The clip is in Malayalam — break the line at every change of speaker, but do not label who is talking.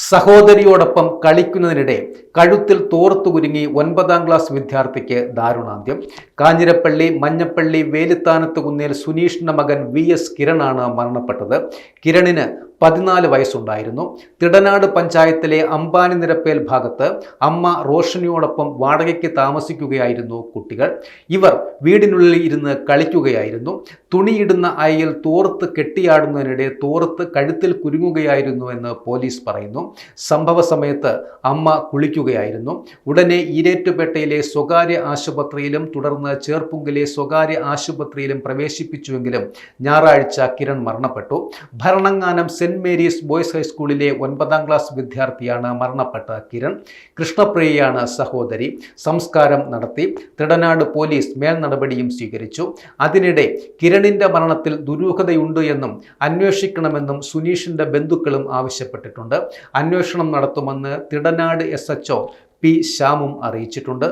സഹോദരിയോടൊപ്പം കളിക്കുന്നതിനിടെ കഴുത്തിൽ തോർത്തു കുരുങ്ങി 9ാം ക്ലാസ് വിദ്യാർത്ഥിക്ക് ദാരുണാന്ത്യം. കാഞ്ഞിരപ്പള്ളി മഞ്ഞപ്പള്ളി വേലിത്താനത്ത് കുന്നേൽ സുനീഷിന്റെ മകൻ VS കിരണാണ് മരണപ്പെട്ടത്. കിരണിന് 14 വയസ്സുണ്ടായിരുന്നു. തിടനാട് പഞ്ചായത്തിലെ അമ്പാനി നിരപ്പേൽ ഭാഗത്ത് അമ്മ റോഷനിയോടൊപ്പം വാടകയ്ക്ക് താമസിക്കുകയായിരുന്നു കുട്ടികൾ. ഇവർ വീടിനുള്ളിൽ ഇരുന്ന് കളിക്കുകയായിരുന്നു. തുണിയിടുന്ന അയയിൽ തോർത്ത് കെട്ടിയാടുന്നതിനിടെ തോർത്ത് കഴുത്തിൽ കുരുങ്ങുകയായിരുന്നു എന്ന് പോലീസ് പറയുന്നു. സംഭവ സമയത്ത് അമ്മ കുളിക്കുകയായിരുന്നു. ഉടനെ ഈരേറ്റുപേട്ടയിലെ സ്വകാര്യ ആശുപത്രിയിലും തുടർന്ന് ചേർപ്പുങ്കിലെ സ്വകാര്യ ആശുപത്രിയിലും പ്രവേശിപ്പിച്ചുവെങ്കിലും ഞായറാഴ്ച കിരൺ മരണപ്പെട്ടു. ഭരണങ്ങാനം സെന്റ് മേരീസ് ബോയ്സ് ഹൈസ്കൂളിലെ 9ാം ക്ലാസ് വിദ്യാർത്ഥിയാണ് മരണപ്പെട്ട കിരൺ. കൃഷ്ണപ്രിയയാണ് സഹോദരി. സംസ്കാരം നടത്തി. തിടനാട് പോലീസ് മേൽ നടപടിയും സ്വീകരിച്ചു. അതിനിടെ കിരണിന്റെ മരണത്തിൽ ദുരൂഹതയുണ്ട് എന്നും അന്വേഷിക്കണമെന്നും സുനീഷിന്റെ ബന്ധുക്കളും ആവശ്യപ്പെട്ടിട്ടുണ്ട്. അന്വേഷണം നടത്തുമെന്ന് തിടനാട് SHO P. ശ്യാമും അറിയിച്ചിട്ടുണ്ട്.